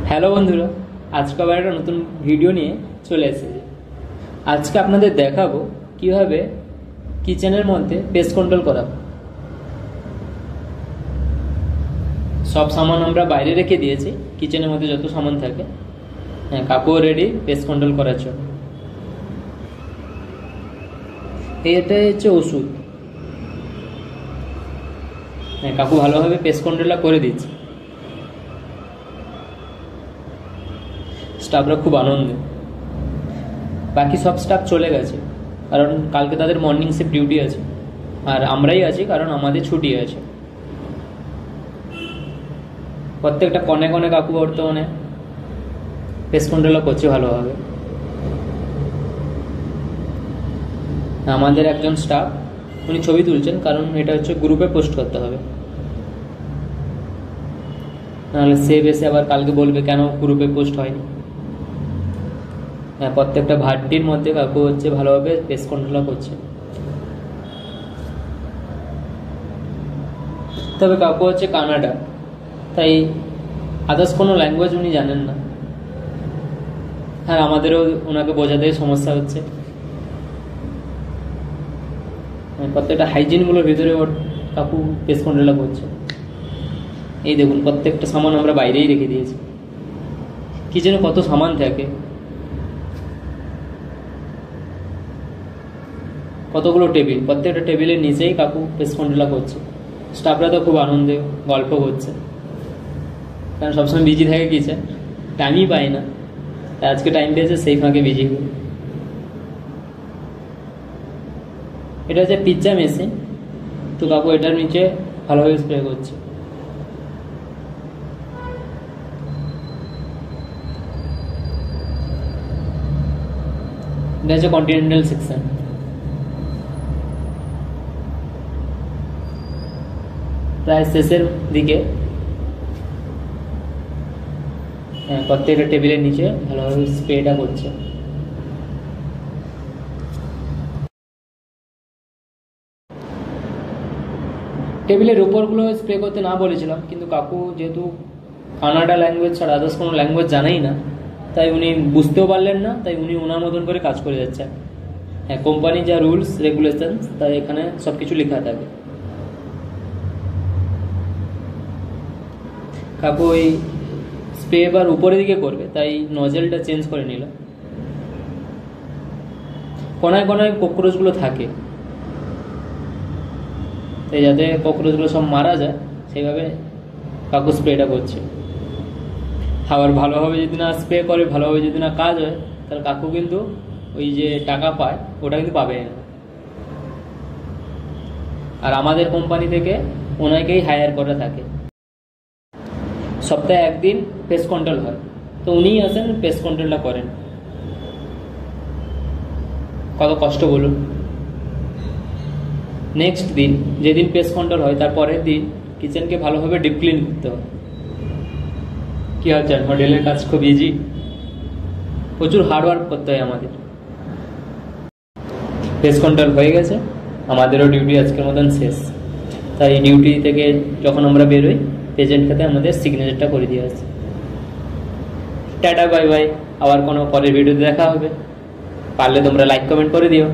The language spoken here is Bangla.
হ্যালো বন্ধুরা, আজকে আবার একটা নতুন ভিডিও নিয়ে চলে এসেছি। আজকে আপনাদের দেখাবো কিভাবে কিচেনের মধ্যে পেস্ট কন্ট্রোল করা। সব সামান আমরা বাইরে রেখে দিয়েছি, কিচেনের মধ্যে যত সামান থাকে। হ্যাঁ, কাকুও রেডি পেস্ট কন্ট্রোল করার জন্য। এটাই হচ্ছে ওষুধ। হ্যাঁ, কাকু ভালোভাবে পেস্ট কন্ট্রোলটা করে দিচ্ছে। স্টাফরা খুব আনন্দে। বাকি সব স্টাফ চলে গেছে, কারণ কালকে তাদের মর্নিং শিফট ডিউটি আছে, আর আমরাই আছি কারণ আমাদের ছুটি আছে। প্রত্যেকটা কনে কনে কাকু বর্তমানে পেস্ট কন্ট্রোলও করছে ভালোভাবে। আমাদের একজন স্টাফ উনি ছবি তুলছেন, কারণ এটা হচ্ছে গ্রুপে পোস্ট করতে হবে, নাহলে সেভ এসে আবার কালকে বলবে কেন গ্রুপে পোস্ট হয়নি। হ্যাঁ, প্রত্যেকটা ভাটির মধ্যে কাকু হচ্ছে ভালোভাবে পেস্ট কন্ট্রোল করছে। তবে কাকু হচ্ছে কানাডা, তাই আদার্স কোনো ল্যাঙ্গুয়েজ উনি জানেন না। হ্যাঁ, আমাদেরও ওনাকে বোঝাতে সমস্যা হচ্ছে। প্রত্যেকটা হাইজিনগুলোর ভিতরে ওর কাকু পেস্ট কন্ট্রোল করছে। এই দেখুন, প্রত্যেকটা সামান আমরা বাইরেই রেখে দিয়েছি। কিচেনে কত সামান থাকে, কতগুলো টেবিল, প্রত্যেকটা টেবিলের নিচেই কাকু পেস্ট কন্ট্রোল করছে। স্টাফরা তো খুব আনন্দে গল্প করছে, কারণ সবসময় বিজি থাকে কিচেন, টাইমই পায় না। আজকে টাইম পেয়েছে, সেই ফাঁকে বিজি হয়ে। এটা হচ্ছে পিৎজা মেশিন, তো কাকু এটার নিচে ভালোভাবে স্প্রে করছে। এটা হচ্ছে কন্টিনেন্টাল সেকশন। প্রায় শেষের দিকে। প্রত্যেকটা টেবিলের নিচে ভালোভাবে স্প্রেটা করছে। টেবিলের উপরগুলো স্প্রে করতে না বলেছিলাম, কিন্তু কাকু যেহেতু কানাডা ল্যাঙ্গুয়েজ ছাড়া আদার্স কোনো ল্যাঙ্গুয়েজ জানেই না, তাই উনি বুঝতেও পারলেন না, তাই উনি ওনার মতন করে কাজ করে যাচ্ছেন। হ্যাঁ, কোম্পানি যা রুলস রেগুলেশনস তাই এখানে সব কিছু লেখা থাকে। কাকু ওই স্প্রে এবার উপরের দিকে করবে, তাই নজেলটা চেঞ্জ করে নিল। কোনায় কোনায় ককরোচগুলো থাকে, তাই যাতে ককরোচগুলো সব মারা যায় সেইভাবে কাকু স্প্রেটা করছে। আবার ভালোভাবে যদি না স্প্রে করে, ভালোভাবে যদি না কাজ হয়, তাহলে কাকু কিন্তু ওই যে টাকা পায় ওটা কিন্তু পাবে না। আর আমাদের কোম্পানি থেকে ওনাকেই হায়ার করা থাকে। সপ্তাহে একদিন পেস্ট কন্ট্রোল হয়, তো উনিই আসেন পেস্ট কন্ট্রোলটা করেন। কত কষ্ট বলুন। নেক্সট দিন যেদিন পেস্ট কন্ট্রোল হয়, তার পরের দিন কিচেনকে ভালোভাবে ডিপ ক্লিন করতে হয়। কি হচ্ছে, হোটেলের কাজ খুব ইজি, প্রচুর হার্ডওয়ার্ক করতে হয় আমাদের। পেস্ট কন্ট্রোল হয়ে গেছে, আমাদেরও ডিউটি আজকের মতন শেষ। তাই ডিউটি থেকে যখন আমরা বেরোই, পেজেন্ট খাতে আমাদের সিগনেচারটা করে দিয়ে আসে। Tata, bye bye. আবার কোনো পরের ভিডিওতে দেখা হবে। পারলে তোমরা লাইক কমেন্ট করে দিও।